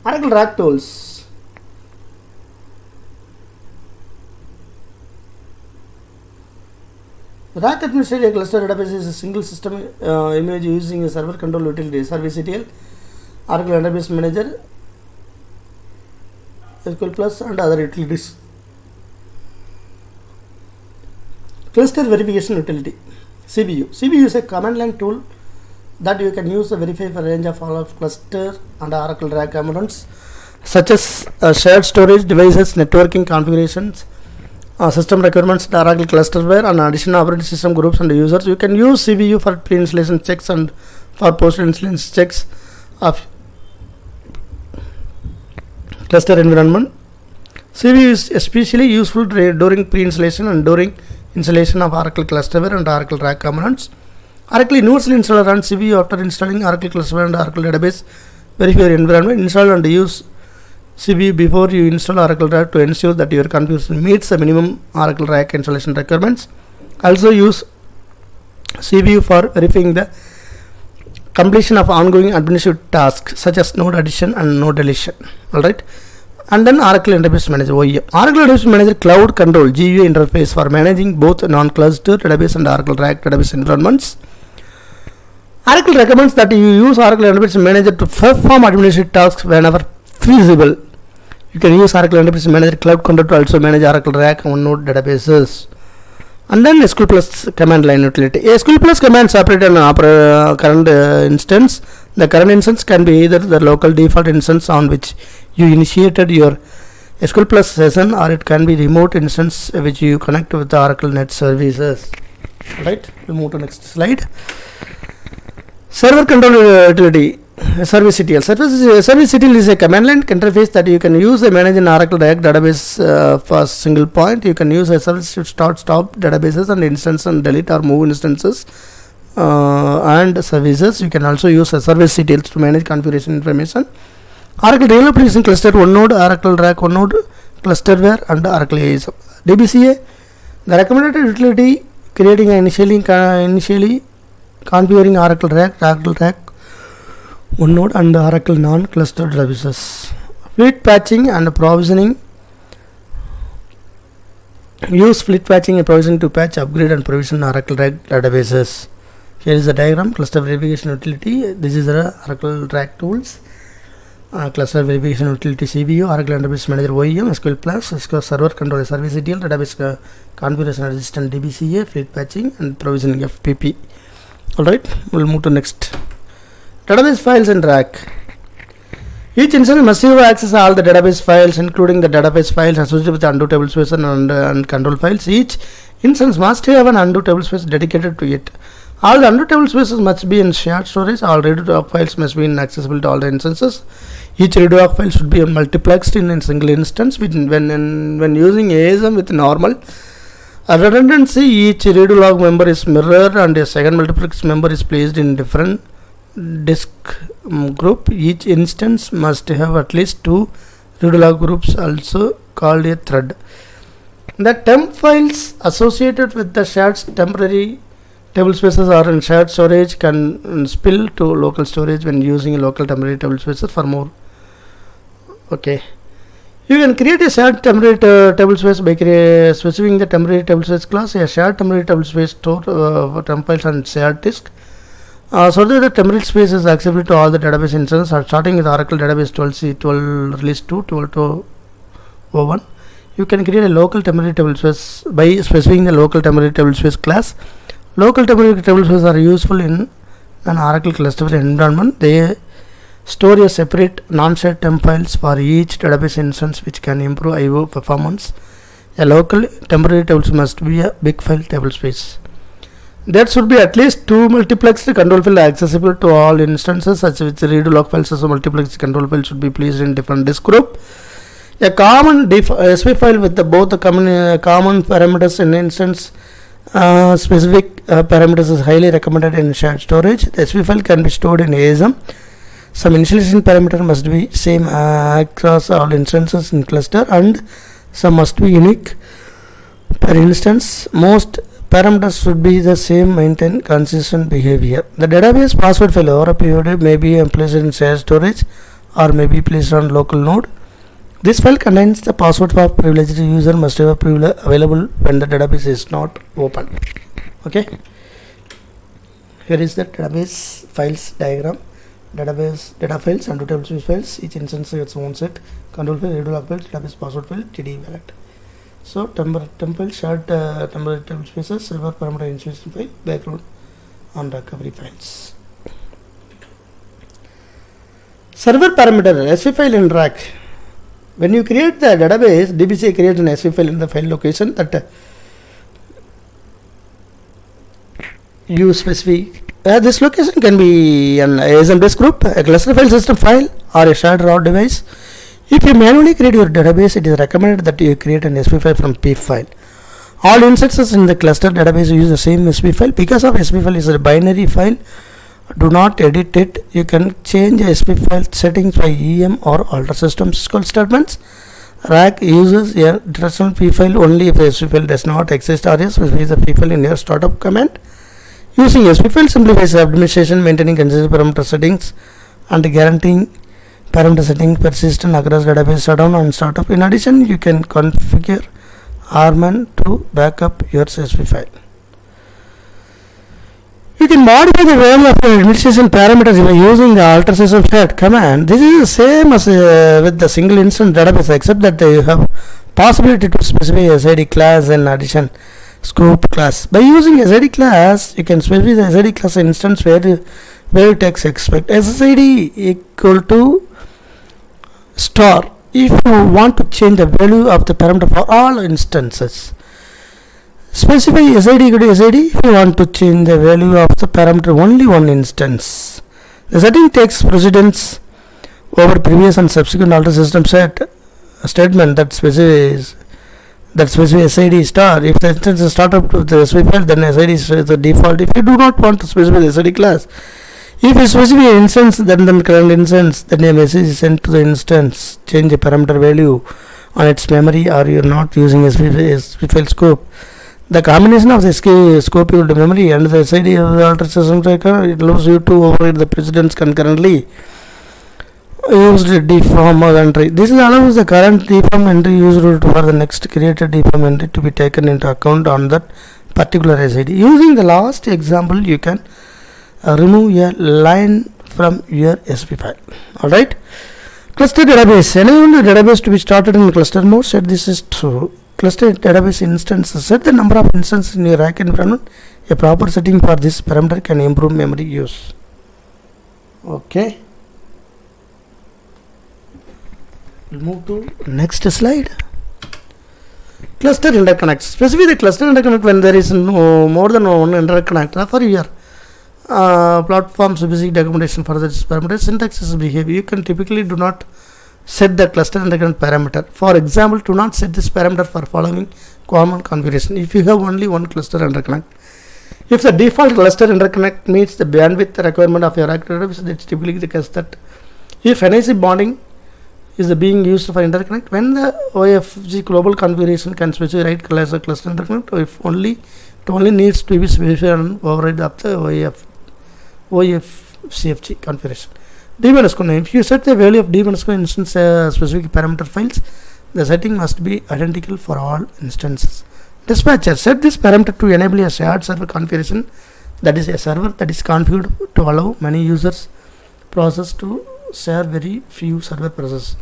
Oracle RAC tools. RAC administrator cluster database is a single system image using a server control utility, ServiceCTL, Oracle Database Manager, SQL Plus and other utilities. Cluster verification utility, CVU. CVU is a command line tool that you can use to verify a range of all of cluster and Oracle RAC components such as shared storage devices, networking configurations, system requirements, Oracle clusterware and additional operating system groups and users. You can use CVU for pre-installation checks and for post-installation checks of cluster environment. CVU is especially useful during pre-installation and during installation of Oracle clusterware and Oracle RAC components. Oracle Universal Installer runs CVU after installing Oracle clusterware and Oracle database. Verify your environment. Install and use CVU before you install Oracle RAC to ensure that your configuration meets the minimum Oracle RAC installation requirements. Also use CVU for verifying the completion of ongoing administrative tasks such as node addition and node deletion. Alright. And then Oracle Database Manager, OEM. Oracle Database Manager Cloud Control GUI interface for managing both non-cluster database and Oracle RAC database environments. Oracle recommends that you use Oracle Database Manager to perform administrative tasks whenever feasible. You can use Oracle Database Manager Cloud Control to also manage Oracle RAC OneNote databases. And then SQL Plus command line utility. SQL Plus commands operate on current instance. The current instance can be either the local default instance on which you initiated your SQL Plus session, or it can be remote instance which you connect with the Oracle Net Services. Right? We'll move to next slide. Server control utility. ServiceCTL. ServiceCTL is a command line interface that you can use to manage an Oracle RAC database for a single point. You can use a service to start, stop databases and instance and delete or move instances and services. You can also use a ServiceCTL to manage configuration information. Oracle Real Application Cluster OneNode, Oracle RAC OneNode, Clusterware and Oracle AISM. DBCA. The recommended utility creating initially configuring Oracle RAC, OneNode and Oracle non-clustered services. Fleet patching and provisioning. Use fleet patching and provisioning to patch, upgrade and provision Oracle RAC databases. Here is the diagram. Cluster verification utility. This is the Oracle RAC tools. Cluster verification utility CVU, Oracle Database Manager OEM, SQL Plus, SQL Server Control, ServiceCTL, Database Configuration Assistant DBCA, Fleet Patching and Provisioning FPP. Alright, we'll move to next. Database files and RAC. Each instance must have access to all the database files, including the database files associated with the undo tablespace and control files. Each instance must have an undo tablespace dedicated to it. All the undo tablespaces must be in shared storage. All redo files must be inaccessible to all the instances. Each redo file should be multiplexed in a single instance. When using AISM with normal redundancy, each redo log member is mirrored and a second multiplex member is placed in different disk group. Each instance must have at least 2 redo log groups, also called a thread. The temp files associated with the shared temporary table spaces or in shared storage can spill to local storage when using a local temporary table spaces for more. Okay, you can create a shared temporary table space by specifying the temporary table space class. A shared temporary table space store temp files on shared disk so that the temporary space is accessible to all the database instances. Starting with Oracle Database 12 release 2 12.01. You can create a local temporary table space by specifying the local temporary table space class. Local temporary table spaces are useful in an Oracle cluster environment. They store a separate non-shared temp files for each database instance, which can improve I/O performance. A local temporary table must be a big file tablespace. There should be at least 2 multiplexed control files accessible to all instances, such as redo log files. So multiplexed control files should be placed in different disk group. A common SP file with both the common parameters in instance specific parameters is highly recommended in shared storage. The SP file can be stored in AISM. Some initialization parameter must be same across all instances in cluster, and some must be unique per instance. Most parameters should be the same, maintain consistent behavior. The database password file over a period may be placed in shared storage or may be placed on local node. This file contains the password for privileged user must have available when the database is not open. Okay, here is the database files diagram. Database data files and table space files. Each instance has its own set. Control file, redo log file, database password file, TD wallet. So temple shared temporary table spaces, server parameter initialization file, background on recovery files. Server parameter SV file in rack. When you create the database, DBC creates an SV file in the file location that you specify. This location can be an ASM-based group, a cluster file system file, or a shared raw device. If you manually create your database, it is recommended that you create an SV file from PIF file. All instances in the cluster database use the same SV file. Because of SV file is a binary file, do not edit it. You can change SV file settings by EM or alter system call statements. Rack uses a traditional P file only if the SV file does not exist or specifies the P file in your startup command. Using SV file simplifies administration, maintaining consistent parameter settings, and guaranteeing parameter settings persistent across database shutdown and startup. In addition, you can configure RMAN to back up your SV file. You can modify the value of the administration parameters by using the alter system set command. This is the same as with the single instance database, except that you have possibility to specify SID class and addition scope class. By using SID class, you can specify the SID class instance where text expect SID equal to star if you want to change the value of the parameter for all instances. Specify SID equal to SID if you want to change the value of the parameter only one instance. The setting takes precedence over previous and subsequent alter system set statement that specifies SID star. If the instance is startup with the SV file, then SID is the default. If you do not want to specify the SID class, if you specify an instance, then the current instance, then a message is sent to the instance. Change the parameter value on its memory, or you are not using SV file scope. The combination of the scope equal to memory and the SID of the alter system tracker, it allows you to override the precedence concurrently. Used deform entry. This allows the current deform entry used for the next created deform entry to be taken into account on that particular SID. Using the last example, you can remove a line from your SV file. Alright. Cluster database. Enable the database to be started in cluster mode. Set this is true. Cluster database instances. Set the number of instances in your rack environment. A proper setting for this parameter can improve memory use. Okay. We'll move to next slide. Cluster interconnect. Specify the cluster interconnect when there is no more than one interconnect. For your platform specific documentation for this parameter, syntax is behavior. You can typically do not set the cluster interconnect parameter. For example, do not set this parameter for following common configuration. If you have only one cluster interconnect, if the default cluster interconnect meets the bandwidth requirement of your rack database, it's typically the case that if NIC bonding is being used for interconnect, when the OFG global configuration can specify right cluster interconnect, if only it only needs to be specified and override of the OFCFG configuration. D-name. If you set the value of D-instance specific parameter files, the setting must be identical for all instances. Dispatcher. Set this parameter to enable a shared server configuration, that is a server that is configured to allow many users process to share very few server processes.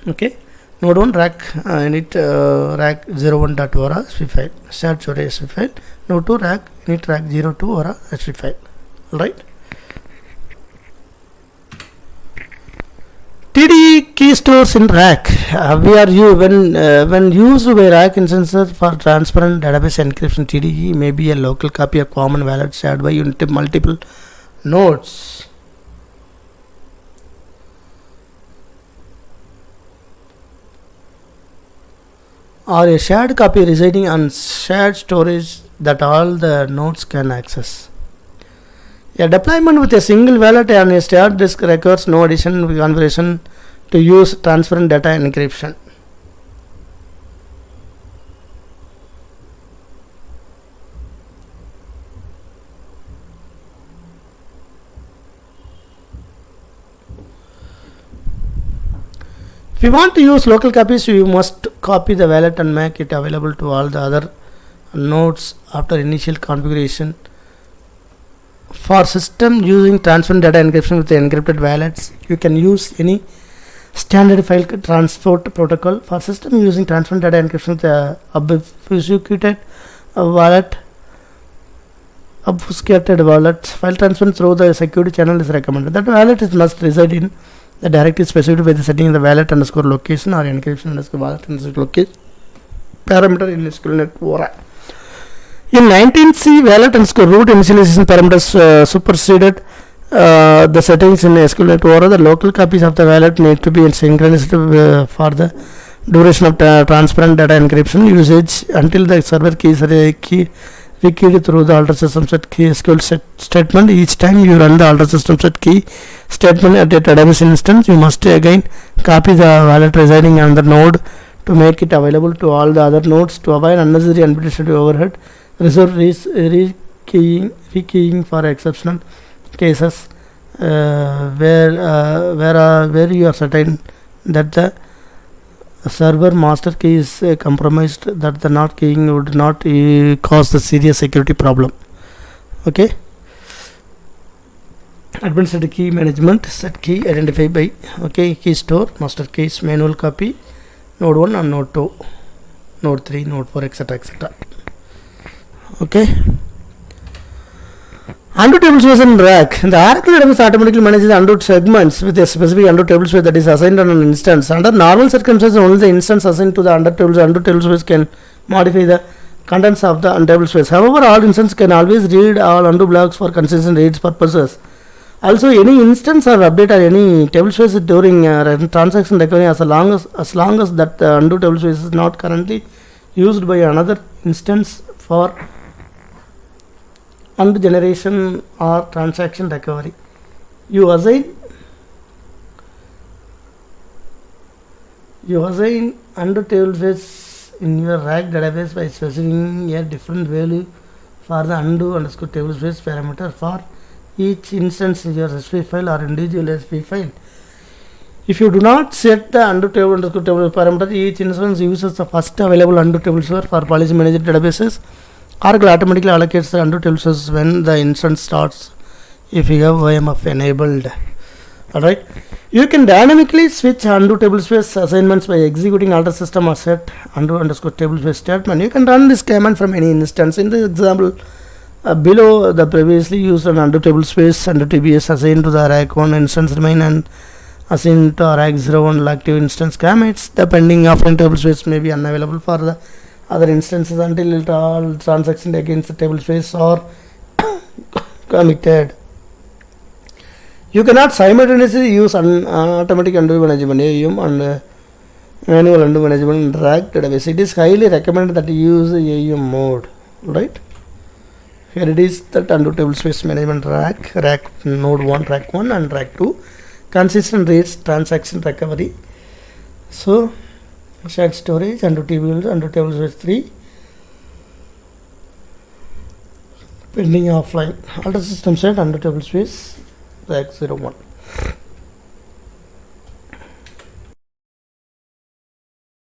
Okay. Node 1 rack init rack 01.ora SV file, shared storage SV file. Node 2 rack init rack 02 ora SV file. Alright. TD key stores in rack. When used by rack instances for transparent database encryption, TDE may be a local copy of common wallet shared by multiple nodes. Or a shared copy residing on shared storage that all the nodes can access. A deployment with a single wallet and a shared disk requires no additional configuration to use transparent data encryption. you want to use local copies, you must copy the wallet and make it available to all the other nodes after initial configuration. For system using transfer data encryption with encrypted wallets, you can use any standard file transport protocol. For system using transfer data encryption with obfuscated wallet, file transfer through the security channel is recommended. That wallet must reside in the directory specified by the setting in the wallet underscore location or encryption underscore wallet underscore location parameter in SQLnet ORA. In 19C, wallet underscore root initialization parameters superseded the settings in SQLnet ORA. The local copies of the wallet need to be synchronized for the duration of transparent data encryption usage until the server key is rekeyed through the alter system set key SQL statement. Each time you run the alter system set key statement at a database instance, you must again copy the wallet residing on the node to make it available to all the other nodes. To avoid unnecessary administrative overhead, reserve rekeying for exceptional cases where you are certain that the server master key is compromised, that the not keying would not cause the serious security problem. Okay. Advanced key management, set key identified by key store, master keys, manual copy, node 1 and node 2, node 3, node 4, etc. etc. Okay. Undo tablespace and rack. The Oracle database automatically manages undo segments with a specific undo tablespace that is assigned on an instance. Under normal circumstances, only the instance assigned to the undo tablespace can modify the contents of the undo tablespace. However, all instances can always read all undo blocks for consistent reads purposes. Also, any instance or update or any tablespace during transaction recovery as long as that the undo tablespace is not currently used by another instance for undo generation or transaction recovery. You assign undo tablespace in your rack database by specifying a different value for the undo underscore tablespace parameter for each instance in your SP file or individual SP file. If you do not set the undo table underscore table parameter, each instance uses the first available undo tablespace for policy manager databases. Oracle automatically allocates the undo tablespace when the instance starts if you have OMF enabled. Alright. You can dynamically switch undo tablespace assignments by executing alter system or set undo underscore tablespace statement. You can run this command from any instance. In the example below, the previously used an undo tablespace undo TBS assigned to the rack 1 instance remain and assigned to rack 01 active instance commits. The pending offline tablespace may be unavailable for the other instances until all transactions against the tablespace are committed. You cannot simultaneously use automatic undo management AUM and manual undo management in rack database. It is highly recommended that you use the AUM mode. Right? Here it is that undo tablespace management rack node 1, rack 1 and rack 2. Consistent reads, transaction recovery. So shared storage, undo tablespace 3, pending offline, alter system set undo tablespace rack 01.